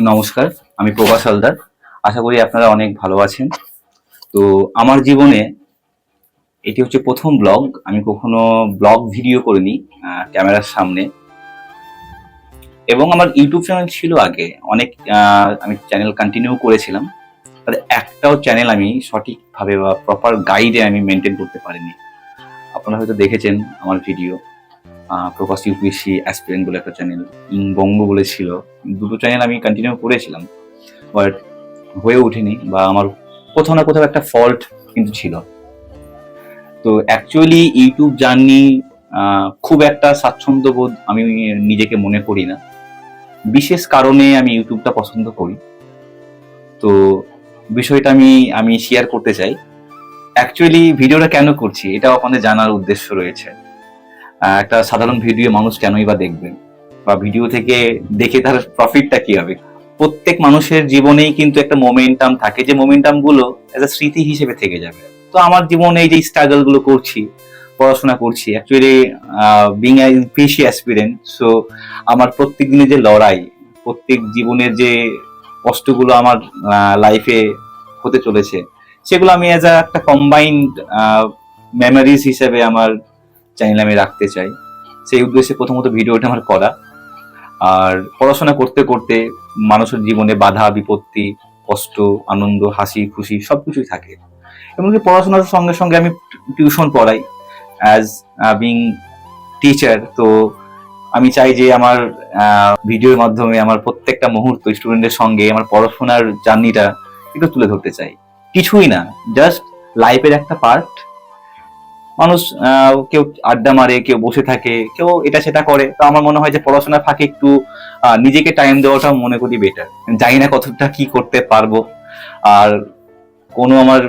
নমস্কার, আমি প্রভাস হালদার। আশা করি আপনারা অনেক ভালো আছেন। তো আমার জীবনে এটি হচ্ছে প্রথম ব্লগ। আমি কখনো ব্লগ ভিডিও করিনি ক্যামেরার সামনে। এবং আমার ইউটিউব চ্যানেল ছিল আগে অনেক। আমি চ্যানেল কন্টিনিউ করেছিলাম, তবে একটাও চ্যানেল আমি সঠিকভাবে বা প্রপার গাইডে আমি মেনটেন করতে পারিনি। আপনারা হয়তো দেখেছেন আমার ভিডিও। প্রভাস ইউপিএসসি অ্যাসপিরেন্ট বলে একটা চ্যানেল, বঙ্গ বলে ছিল। দুটো চ্যানেল আমি কন্টিনিউ করেছিলাম, বাট হয়ে ওঠেনি, বা আমার কোথাও না কোথাও একটা ফল্ট কিন্তু ছিল। তো অ্যাকচুয়ালি ইউটিউব জার্নি খুব একটা স্বাচ্ছন্দ্যবোধ আমি নিজেকে মনে করি না। বিশেষ কারণে আমি ইউটিউবটা পছন্দ করি। তো বিষয়টা আমি শেয়ার করতে চাই। অ্যাকচুয়ালি ভিডিওটা কেন করছি এটাও আপনাদের জানার উদ্দেশ্য রয়েছে। একটা সাধারণ ভিডিও মানুষ কেনই বা দেখবেন, বা ভিডিও থেকে দেখে তার প্রফিটটা কি হবে। প্রত্যেক মানুষের জীবনেই কিন্তু একটা মোমেন্টাম থাকে, যে মোমেন্টাম গুলো এজ আ স্মৃতি হিসেবে থেকে যাবে। তো আমার জীবনে এই যে স্ট্রাগল গুলো করছি, পড়াশোনা করছি, actually being a UPSC aspirant, so আমার প্রত্যেক দিনের যে লড়াই, প্রত্যেক জীবনের যে কষ্টগুলো আমার লাইফে হতে চলেছে, সেগুলো আমি এজ আ একটা কম্বাইন্ড মেমোরিজ হিসেবে আমার চ্যানেলে আমি রাখতে চাই। সেই উদ্দেশ্যে প্রথমত ভিডিওটা আমার করা। আর পড়াশোনা করতে করতে মানুষের জীবনে বাধা বিপত্তি, কষ্ট, আনন্দ, হাসি খুশি সবকিছুই থাকে। এমনকি পড়াশোনার সঙ্গে সঙ্গে আমি টিউশন পড়াই অ্যাজ বিং টিচার। তো আমি চাই যে আমার ভিডিওর মাধ্যমে আমার প্রত্যেকটা মুহূর্ত স্টুডেন্টের সঙ্গে আমার পড়াশোনার জার্নিটা একটু তুলে ধরতে চাই। কিছুই না, জাস্ট লাইফের একটা পার্ট। মানুষ কেউ আড্ডা মারে, কেউ বসে থাকে, কেউ এটা সেটা করে। তো আমার মনে হয় যে পড়াশোনার ফাঁকে একটু নিজেকে টাইম দেওয়াটা মনে করি বেটার। জানি না কতটা কি করতে পারবো, আর কোনো আমার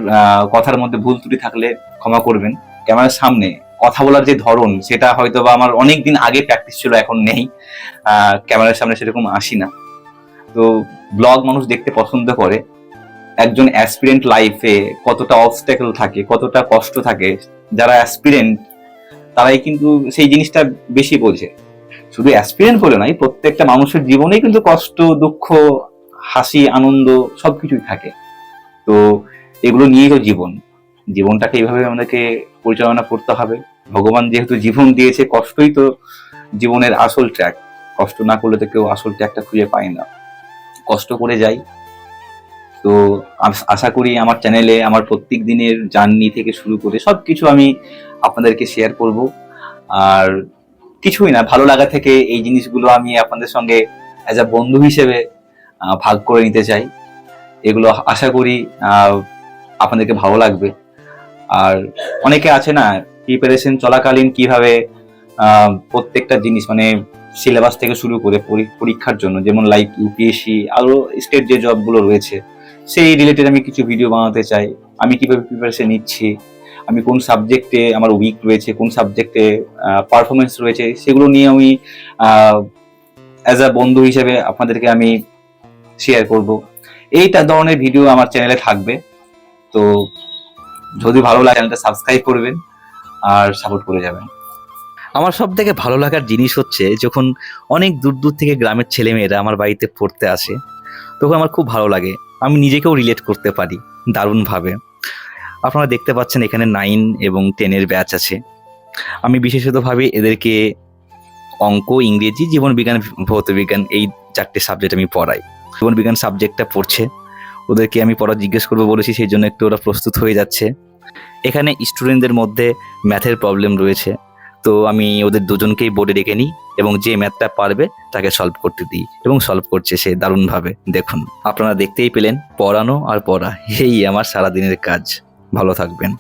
কথার মধ্যে ভুল ত্রুটি থাকলে ক্ষমা করবেন। ক্যামেরার সামনে কথা বলার যে ধরন, সেটা হয়তো বা আমার অনেক দিন আগে প্র্যাকটিস ছিল, এখন নেই। ক্যামেরার সামনে সেরকম আসি না। তো ব্লগ মানুষ দেখতে পছন্দ করে। একজন অ্যাসপিরেন্ট লাইফে কতটা অবস্ট্যাকল থাকে, কতটা কষ্ট থাকে, যারা অ্যাসপিরেন্ট তারাই কিন্তু সেই জিনিসটা বেশি বোঝে। শুধু অ্যাসপিরেন্ট বলে নয়, প্রত্যেকটা মানুষের জীবনেই কিন্তু কষ্ট, দুঃখ, হাসি, আনন্দ সবকিছুই থাকে। তো এগুলো নিয়েই তো জীবন। জীবনটাকে এইভাবে আমাদেরকে পরিচালনা করতে হবে। ভগবান যেহেতু জীবন দিয়েছে, কষ্টই তো জীবনের আসল ট্র্যাক। কষ্ট না করলে তো কেউ আসল ট্র্যাকটা খুঁজে পায় না। কষ্ট করে যাই। তো আশা করি আমার চ্যানেলে আমার প্রত্যেক দিনের জার্নি থেকে শুরু করে সবকিছু আমি আপনাদেরকে শেয়ার করব। আর কিছুই না, ভালো লাগা থেকে এই জিনিসগুলো আমি আপনাদের সঙ্গে অ্যাজ আ বন্ধু হিসেবে ভাগ করে নিতে চাই। এগুলো আশা করি আপনাদেরকে ভালো লাগবে। আর অনেকে আছে না, প্রিপারেশন চলাকালীন কিভাবে প্রত্যেকটা জিনিস মানে সিলেবাস থেকে শুরু করে পরীক্ষার জন্য, যেমন লাইক ইউপিএসসি আরো স্টেট যে জবগুলো রয়েছে, সেই রিলেটেড আমি কিছু ভিডিও বানাতে চাই। আমি কিভাবে প্রিপারেশন নিচ্ছি, আমি কোন সাবজেক্টে আমার উইক রয়েছে, কোন সাবজেক্টে পারফরমেন্স রয়েছে, সেগুলো নিয়ে আমি অ্যাজ আ বন্ধু হিসেবে আপনাদেরকে আমি শেয়ার করব। এইটা ধরনের ভিডিও আমার চ্যানেলে থাকবে। তো যদি ভালো লাগে চ্যানেলটা সাবস্ক্রাইব করবেন আর সাপোর্ট করে যাবেন। আমার সব থেকে ভালো লাগার জিনিস হচ্ছে যখন অনেক দূর দূর থেকে গ্রামের ছেলেমেয়েরা আমার বাড়িতে পড়তে আসে, তখন আমার খুব ভালো লাগে। আমি নিজেকেও রিলেট করতে পারি দারুণভাবে। আপনারা দেখতে পাচ্ছেন এখানে 9 এবং 10-এর ব্যাচ আছে। আমি বিশেষতভাবে এদেরকে অঙ্ক, ইংরেজি, জীবনবিজ্ঞান, ভৌতবিজ্ঞান এই 4টে সাবজেক্ট আমি পড়াই। জীবনবিজ্ঞান সাবজেক্টটা পড়ছে, ওদেরকে আমি পড়া জিজ্ঞেস করবো বলেছি, সেই জন্য একটু ওরা প্রস্তুত হয়ে যাচ্ছে। এখানে স্টুডেন্টদের মধ্যে ম্যাথের প্রবলেম রয়েছে, তো আমি ওদের দুজনকেই বোর্ডে ডেকে নিই এবং যে ম্যাথটা পারবে তাকে সলভ করতে দিই, এবং সলভ করছে সে দারুণভাবে। দেখুন, আপনারা দেখতেই পেলেন, পড়ানো আর পড়া, এই আমার সারাদিনের কাজ। ভালো থাকবেন।